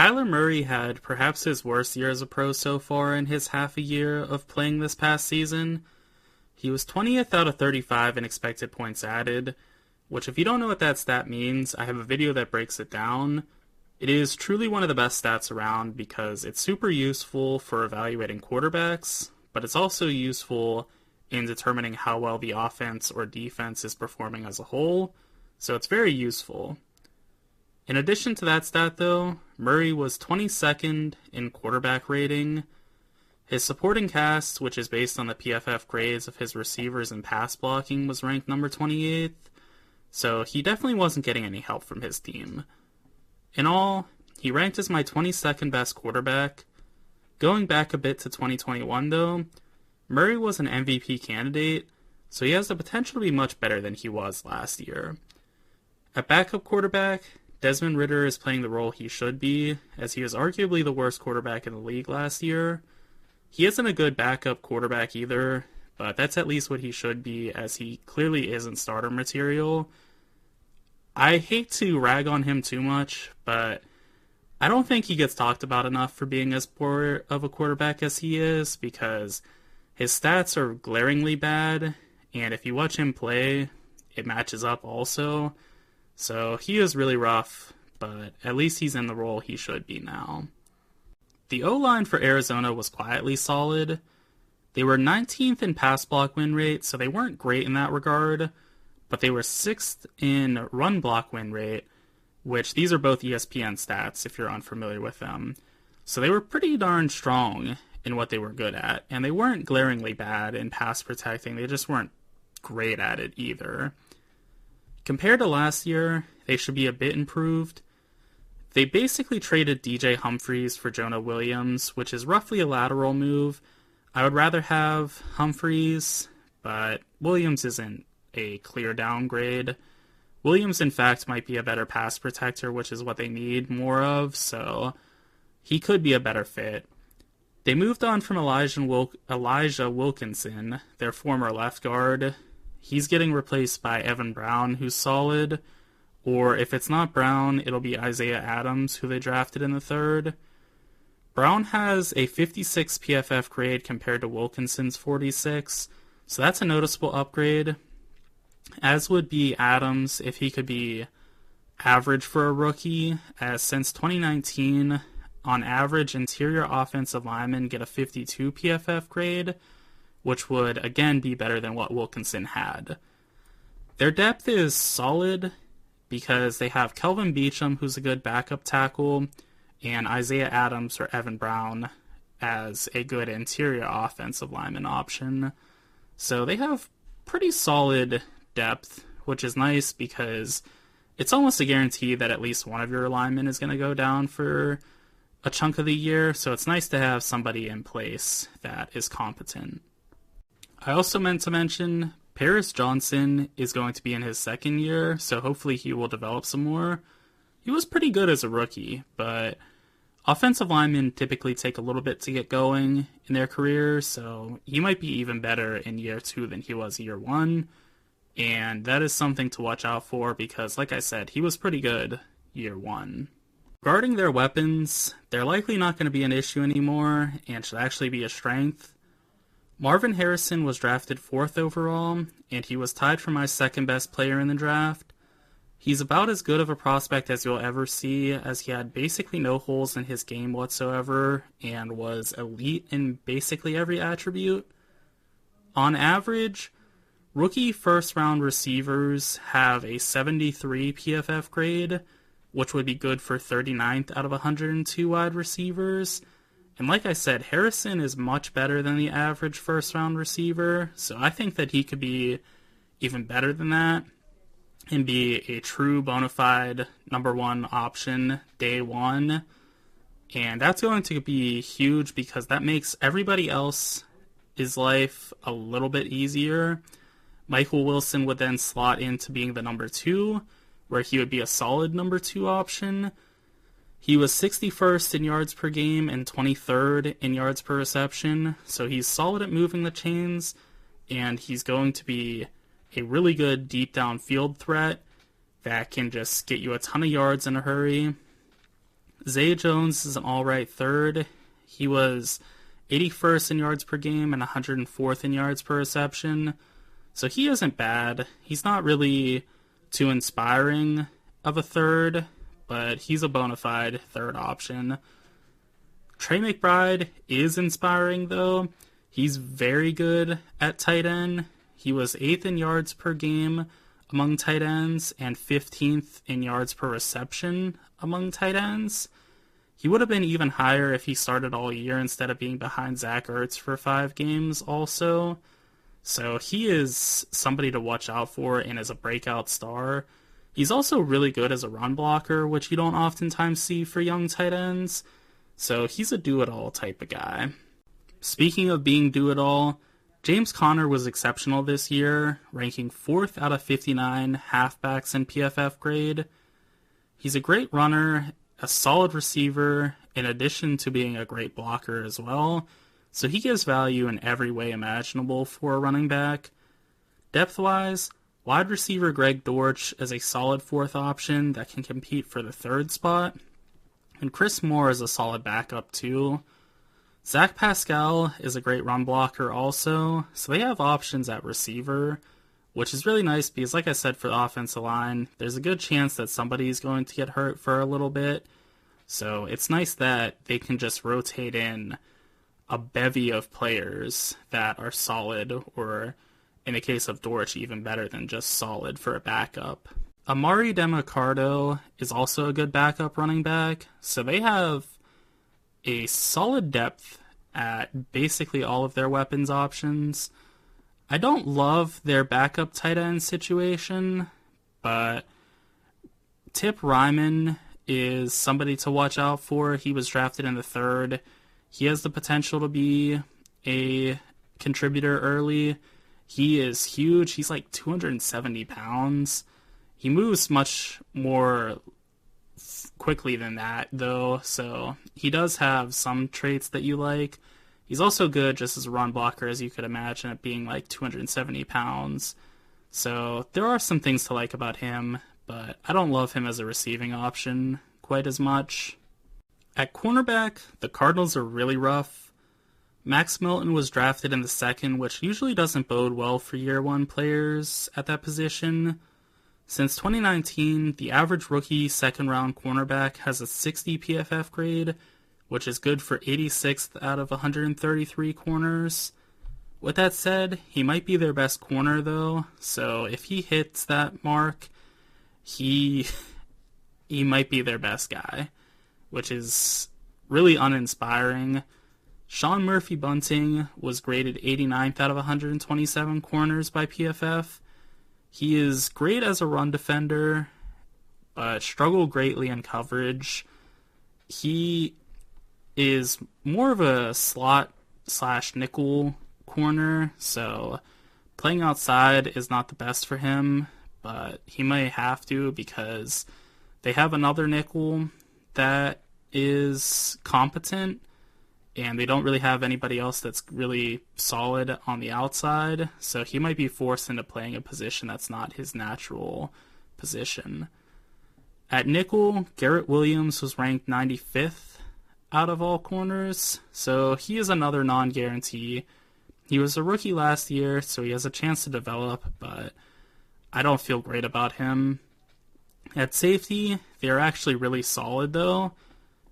Kyler Murray had perhaps his worst year as a pro so far in his half a year of playing this past season. He was 20th out of 35 in expected points added, which if you don't know what that stat means, I have a video that breaks it down. It is truly one of the best stats around because it's super useful for evaluating quarterbacks, but it's also useful in determining how well the offense or defense is performing as a whole, so it's very useful. In addition to that stat though, Murray was 22nd in quarterback rating. His supporting cast, which is based on the PFF grades of his receivers and pass blocking, was ranked number 28th, so he definitely wasn't getting any help from his team. In all, he ranked as my 22nd best quarterback. Going back a bit to 2021 though, Murray was an MVP candidate, so he has the potential to be much better than he was last year. At backup quarterback, Desmond Ridder is playing the role he should be, as he was arguably the worst quarterback in the league last year. He isn't a good backup quarterback either, but that's at least what he should be, as he clearly isn't starter material. I hate to rag on him too much, but I don't think he gets talked about enough for being as poor of a quarterback as he is, because his stats are glaringly bad, and if you watch him play, it matches up also. So he is really rough, but at least he's in the role he should be now. The O-line for Arizona was quietly solid. They were 19th in pass block win rate, so they weren't great in that regard, but they were 6th in run block win rate, which these are both ESPN stats if you're unfamiliar with them. So they were pretty darn strong in what they were good at, and they weren't glaringly bad in pass protecting, they just weren't great at it either. Compared to last year, they should be a bit improved. They basically traded DJ Humphries for Jonah Williams, which is roughly a lateral move. I would rather have Humphries, but Williams isn't a clear downgrade. Williams, in fact, might be a better pass protector, which is what they need more of, so he could be a better fit. They moved on from Elijah Wilkinson, their former left guard. He's getting replaced by Evan Brown, who's solid, or if it's not Brown, it'll be Isaiah Adams, who they drafted in the 3rd. Brown has a 56 PFF grade compared to Wilkinson's 46, so that's a noticeable upgrade, as would be Adams if he could be average for a rookie, as since 2019, on average, interior offensive linemen get a 52 PFF grade, which would, again, be better than what Wilkinson had. Their depth is solid because they have Kelvin Beachum, who's a good backup tackle, and Isaiah Adams or Evan Brown as a good interior offensive lineman option. So they have pretty solid depth, which is nice because it's almost a guarantee that at least one of your linemen is going to go down for a chunk of the year, so it's nice to have somebody in place that is competent. I also meant to mention Paris Johnson is going to be in his 2nd year, so hopefully he will develop some more. He was pretty good as a rookie, but offensive linemen typically take a little bit to get going in their career, so he might be even better in year 2 than he was year 1, and that is something to watch out for because, like I said, he was pretty good year 1. Regarding their weapons, they're likely not going to be an issue anymore and should actually be a strength. Marvin Harrison was drafted 4th overall, and he was tied for my 2nd best player in the draft. He's about as good of a prospect as you'll ever see, as he had basically no holes in his game whatsoever, and was elite in basically every attribute. On average, rookie first-round receivers have a 73 PFF grade, which would be good for 39th out of 102 wide receivers. And like I said, Harrison is much better than the average first-round receiver, so I think that he could be even better than that and be a true bona fide number 1 option day 1. And that's going to be huge because that makes everybody else's life a little bit easier. Michael Wilson would then slot into being the number 2, where he would be a solid number 2 option. He was 61st in yards per game and 23rd in yards per reception, so he's solid at moving the chains, and he's going to be a really good deep downfield threat that can just get you a ton of yards in a hurry. Zay Jones is an alright third. He was 81st in yards per game and 104th in yards per reception. So he isn't bad. He's not really too inspiring of a third, but he's a bona fide third option. Trey McBride is inspiring, though. He's very good at tight end. He was 8th in yards per game among tight ends and 15th in yards per reception among tight ends. He would have been even higher if he started all year instead of being behind Zach Ertz for 5 games also. So he is somebody to watch out for and is a breakout star. He's also really good as a run blocker, which you don't oftentimes see for young tight ends. So he's a do-it-all type of guy. Speaking of being do-it-all, James Conner was exceptional this year, ranking 4th out of 59 halfbacks in PFF grade. He's a great runner, a solid receiver, in addition to being a great blocker as well. So he gives value in every way imaginable for a running back. Depth-wise, wide receiver Greg Dortch is a solid 4th option that can compete for the 3rd spot. And Chris Moore is a solid backup too. Zach Pascal is a great run blocker also, so they have options at receiver, which is really nice because, like I said, for the offensive line, there's a good chance that somebody's going to get hurt for a little bit. So it's nice that they can just rotate in a bevy of players that are solid, or in the case of Dortch, even better than just solid for a backup. Amari DeMarcado is also a good backup running back, so they have a solid depth at basically all of their weapons options. I don't love their backup tight end situation, but Tip Ryman is somebody to watch out for. He was drafted in the 3rd. He has the potential to be a contributor early. He is huge. He's like 270 pounds. He moves much more quickly than that, though, so he does have some traits that you like. He's also good just as a run blocker, as you could imagine, at being like 270 pounds. So there are some things to like about him, but I don't love him as a receiving option quite as much. At cornerback, the Cardinals are really rough. Max Milton was drafted in the 2nd, which usually doesn't bode well for year 1 players at that position. Since 2019, the average rookie 2nd-round cornerback has a 60 PFF grade, which is good for 86th out of 133 corners. With that said, he might be their best corner, though, so if he hits that mark, he might be their best guy, which is really uninspiring. Sean Murphy-Bunting was graded 89th out of 127 corners by PFF. He is great as a run defender, but struggled greatly in coverage. He is more of a slot/nickel corner, so playing outside is not the best for him, but he may have to because they have another nickel that is competent, and they don't really have anybody else that's really solid on the outside, so he might be forced into playing a position that's not his natural position. At nickel, Garrett Williams was ranked 95th out of all corners, so he is another non-guarantee. He was a rookie last year, so he has a chance to develop, but I don't feel great about him. At safety, they are actually really solid, though.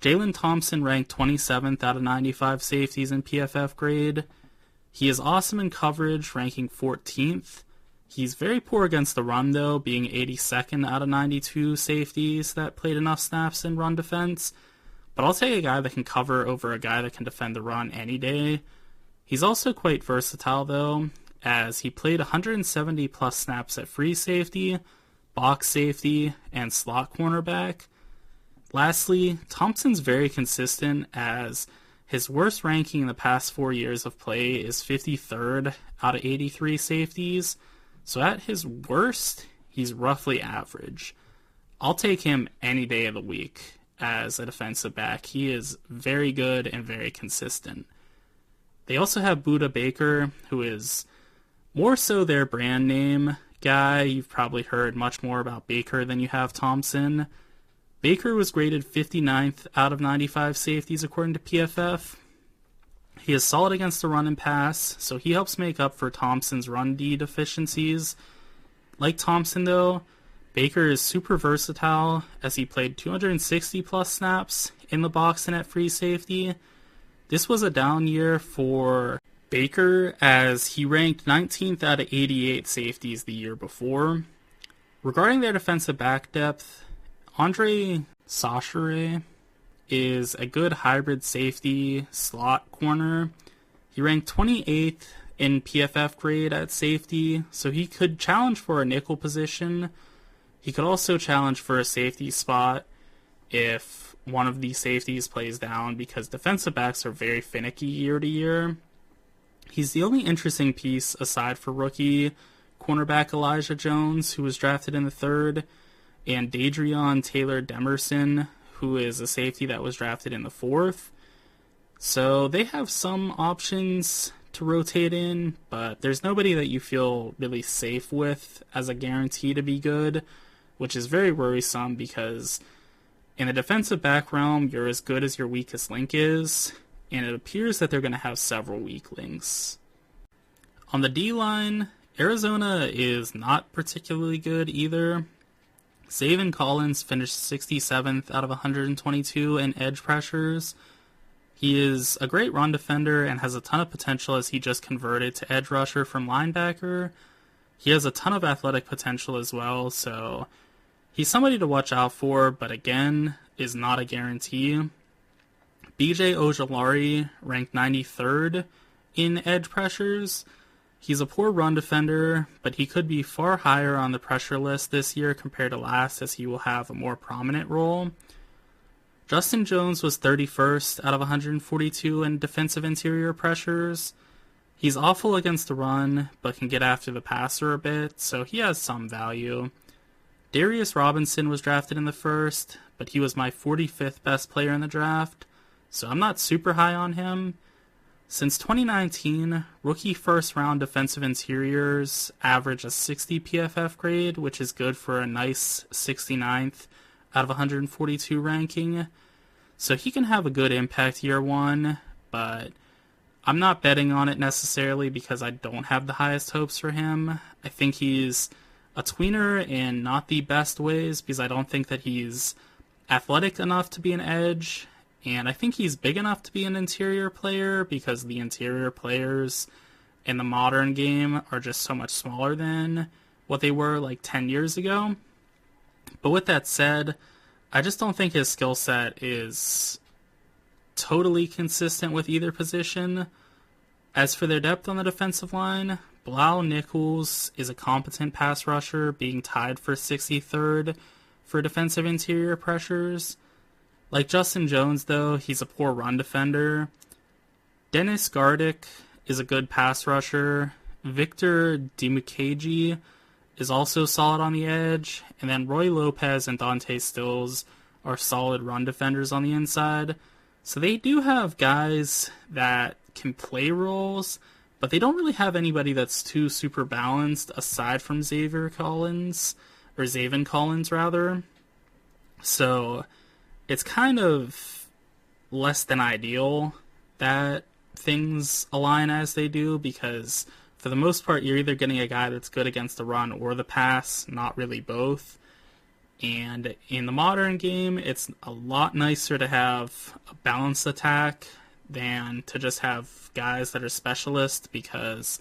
Jalen Thompson ranked 27th out of 95 safeties in PFF grade. He is awesome in coverage, ranking 14th. He's very poor against the run, though, being 82nd out of 92 safeties that played enough snaps in run defense. But I'll take a guy that can cover over a guy that can defend the run any day. He's also quite versatile, though, as he played 170-plus snaps at free safety, box safety, and slot cornerback. Lastly, Thompson's very consistent, as his worst ranking in the past 4 years of play is 53rd out of 83 safeties, so at his worst, he's roughly average. I'll take him any day of the week as a defensive back. He is very good and very consistent. They also have Budda Baker, who is more so their brand name guy. You've probably heard much more about Baker than you have Thompson. Baker was graded 59th out of 95 safeties according to PFF. He is solid against the run and pass, so he helps make up for Thompson's run D deficiencies. Like Thompson, though, Baker is super versatile as he played 260 plus snaps in the box and at free safety. This was a down year for Baker as he ranked 19th out of 88 safeties the year before. Regarding their defensive back depth, Andre Sachere is a good hybrid safety slot corner. He ranked 28th in PFF grade at safety, so he could challenge for a nickel position. He could also challenge for a safety spot if one of these safeties plays down, because defensive backs are very finicky year to year. He's the only interesting piece aside for rookie cornerback Elijah Jones, who was drafted in the 3rd, and Dadrion Taylor Demerson, who is a safety that was drafted in the 4th. So they have some options to rotate in, but there's nobody that you feel really safe with as a guarantee to be good, which is very worrisome because in the defensive back realm, you're as good as your weakest link is, and it appears that they're going to have several weak links. On the D-line, Arizona is not particularly good either. Zaven Collins finished 67th out of 122 in edge pressures. He is a great run defender and has a ton of potential as he just converted to edge rusher from linebacker. He has a ton of athletic potential as well, so he's somebody to watch out for, but again, is not a guarantee. BJ Ojulari ranked 93rd in edge pressures. He's a poor run defender, but he could be far higher on the pressure list this year compared to last, as he will have a more prominent role. Justin Jones was 31st out of 142 in defensive interior pressures. He's awful against the run, but can get after the passer a bit, so he has some value. Darius Robinson was drafted in the 1st, but he was my 45th best player in the draft, so I'm not super high on him. Since 2019, rookie first-round defensive interiors average a 60 PFF grade, which is good for a nice 69th out of 142 ranking. So he can have a good impact year one, but I'm not betting on it necessarily because I don't have the highest hopes for him. I think he's a tweener in not the best ways because I don't think that he's athletic enough to be an edge. And I think he's big enough to be an interior player because the interior players in the modern game are just so much smaller than what they were like 10 years ago. But with that said, I just don't think his skill set is totally consistent with either position. As for their depth on the defensive line, Bilal Nichols is a competent pass rusher, being tied for 63rd for defensive interior pressures. Like Justin Jones, though, he's a poor run defender. Dennis Gardick is a good pass rusher. Victor Dimukeji is also solid on the edge. And then Roy Lopez and Dante Stills are solid run defenders on the inside. So they do have guys that can play roles, but they don't really have anybody that's too super balanced aside from Zaven Collins. So it's kind of less than ideal that things align as they do, because for the most part, you're either getting a guy that's good against the run or the pass, not really both. And in the modern game, it's a lot nicer to have a balanced attack than to just have guys that are specialists, because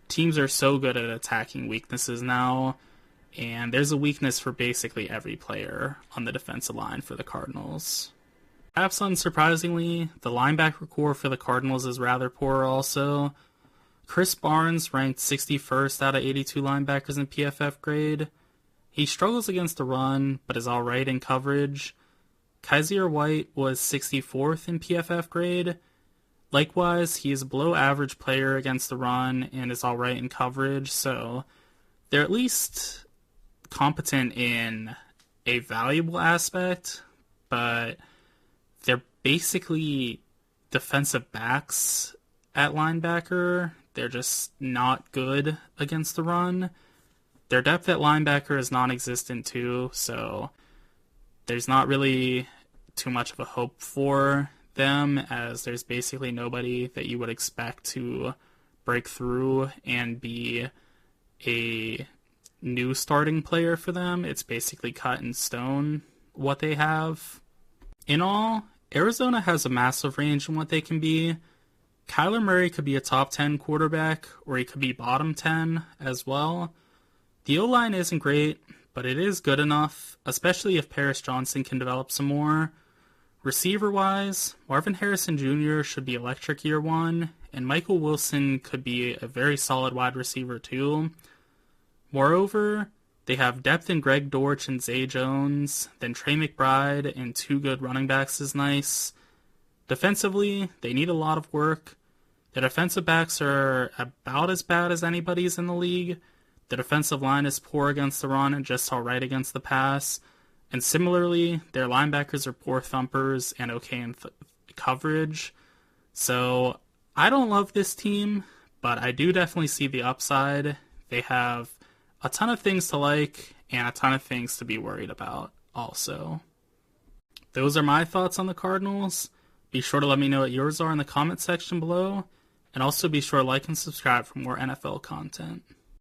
teams are so good at attacking weaknesses now. And there's a weakness for basically every player on the defensive line for the Cardinals. Perhaps unsurprisingly, the linebacker core for the Cardinals is rather poor also. Chris Barnes ranked 61st out of 82 linebackers in PFF grade. He struggles against the run, but is alright in coverage. Kaiser White was 64th in PFF grade. Likewise, he is a below average player against the run and is alright in coverage, so they're at least competent in a valuable aspect, but they're basically defensive backs at linebacker. They're just not good against the run. Their depth at linebacker is non-existent too, so there's not really too much of a hope for them, as there's basically nobody that you would expect to break through and be a new starting player for them. It's basically cut in stone what they have. In all, Arizona has a massive range in what they can be. Kyler Murray could be a top 10 quarterback, or he could be bottom 10 as well. The O-line isn't great, but it is good enough, especially if Paris Johnson can develop some more. Receiver-wise, Marvin Harrison Jr. should be electric year one, and Michael Wilson could be a very solid wide receiver too. Moreover, they have depth in Greg Dortch and Zay Jones, then Trey McBride and two good running backs is nice. Defensively, they need a lot of work. The defensive backs are about as bad as anybody's in the league. The defensive line is poor against the run and just alright against the pass. And similarly, their linebackers are poor thumpers and okay in coverage. So, I don't love this team, but I do definitely see the upside. They have a ton of things to like and a ton of things to be worried about also. Those are my thoughts on the Cardinals. Be sure to let me know what yours are in the comment section below. And also be sure to like and subscribe for more NFL content.